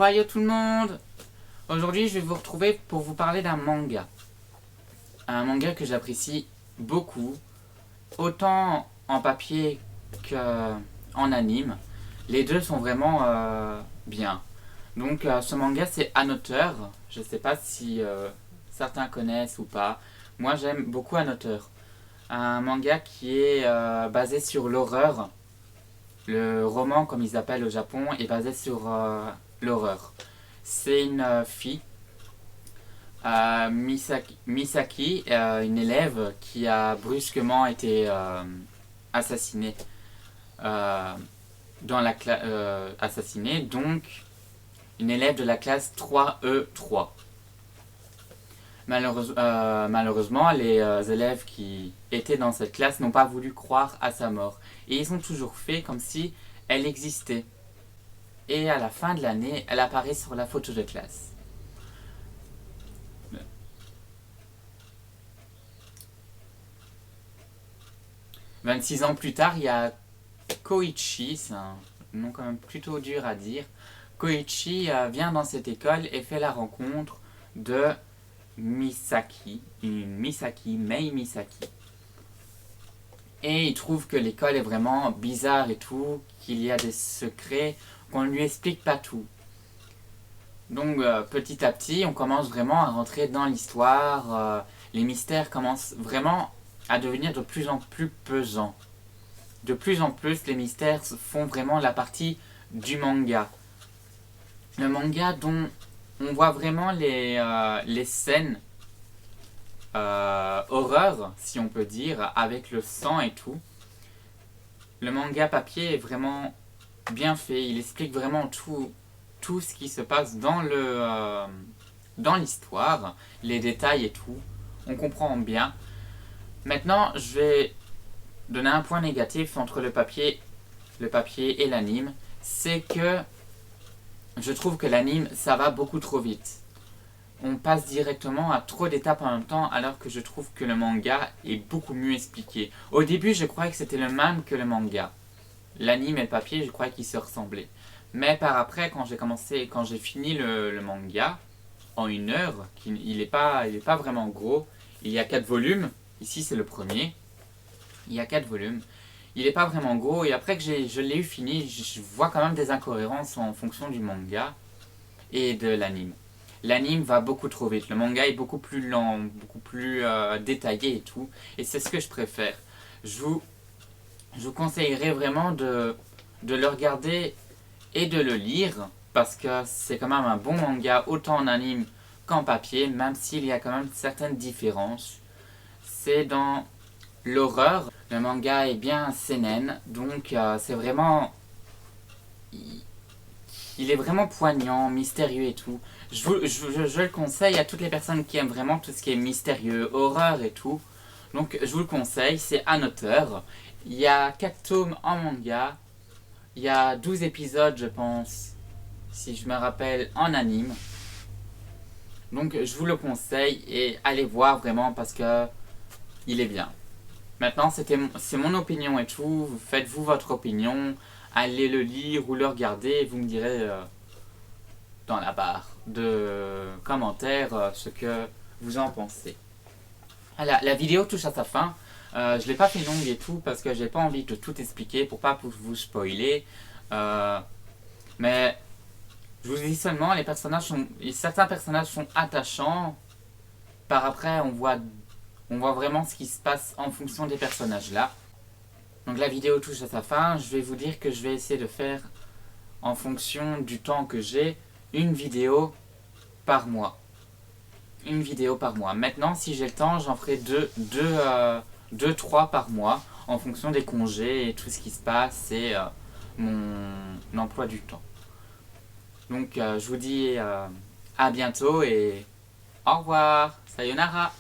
Yo tout le monde. Aujourd'hui je vais vous retrouver pour vous parler d'un manga. Un manga que j'apprécie beaucoup, autant en papier qu'en anime. Les deux sont vraiment bien. Donc ce manga c'est Another. Je sais pas si certains connaissent ou pas. Moi j'aime beaucoup Another. Un manga qui est basé sur l'horreur. Le roman, comme ils appellent au Japon, est basé sur l'horreur. C'est une fille, Misaki, une élève qui a brusquement été assassinée assassinée, donc une élève de la classe 3E3. Malheureusement, les élèves qui étaient dans cette classe n'ont pas voulu croire à sa mort. Et ils ont toujours fait comme si elle existait. Et à la fin de l'année, elle apparaît sur la photo de classe. « 26 ans plus tard, il y a Koichi, c'est un nom quand même plutôt dur à dire. Koichi vient dans cette école et fait la rencontre de Misaki, Mei Misaki. Et il trouve que l'école est vraiment bizarre et tout, qu'il y a des secrets, qu'on ne lui explique pas tout. Donc petit à petit, on commence vraiment à rentrer dans l'histoire, les mystères commencent vraiment à devenir de plus en plus pesants. De plus en plus, les mystères font vraiment la partie du manga. Le manga dont on voit vraiment les scènes horreur, si on peut dire, avec le sang et tout. Le manga papier est vraiment bien fait, il explique vraiment tout ce qui se passe dans l'histoire, les détails et tout. On comprend bien. Maintenant, je vais donner un point négatif entre le papier et l'anime. C'est que je trouve que l'anime, ça va beaucoup trop vite. On passe directement à trop d'étapes en même temps, alors que je trouve que le manga est beaucoup mieux expliqué. Au début, je croyais que c'était le même que le manga. L'anime et le papier, je croyais qu'ils se ressemblaient. Mais par après, quand j'ai fini le manga, en 1 heure, il n'est pas vraiment gros, il y a 4 volumes, ici c'est le premier, il y a 4 volumes, il n'est pas vraiment gros, et après que je l'ai eu fini, je vois quand même des incohérences en fonction du manga et de l'anime. L'anime va beaucoup trop vite, le manga est beaucoup plus lent, beaucoup plus détaillé et tout, et c'est ce que je préfère. Je vous conseillerais vraiment de le regarder et de le lire, parce que c'est quand même un bon manga, autant en anime qu'en papier, même s'il y a quand même certaines différences. C'est dans l'horreur, le manga est bien seinen, donc c'est vraiment... Il est vraiment poignant, mystérieux et tout. Je le conseille à toutes les personnes qui aiment vraiment tout ce qui est mystérieux, horreur et tout. Donc je vous le conseille, c'est Another. Il y a 4 tomes en manga. Il y a 12 épisodes, je pense, si je me rappelle, en anime. Donc je vous le conseille et allez voir vraiment parce que il est bien. Maintenant, c'est mon opinion et tout. Faites-vous votre opinion. Allez le lire ou le regarder et vous me direz dans la barre de commentaires ce que vous en pensez. Voilà, la vidéo touche à sa fin. Je ne l'ai pas fait longue et tout parce que j'ai pas envie de tout expliquer pour pas vous spoiler. Mais je vous dis seulement, certains personnages sont attachants. Par après, on voit vraiment ce qui se passe en fonction des personnages là. Donc la vidéo touche à sa fin. Je vais vous dire que je vais essayer de faire, en fonction du temps que j'ai, une vidéo par mois. Une vidéo par mois. Maintenant, si j'ai le temps, j'en ferai 3 par mois, en fonction des congés et tout ce qui se passe et mon emploi du temps. Donc je vous dis à bientôt et au revoir, sayonara.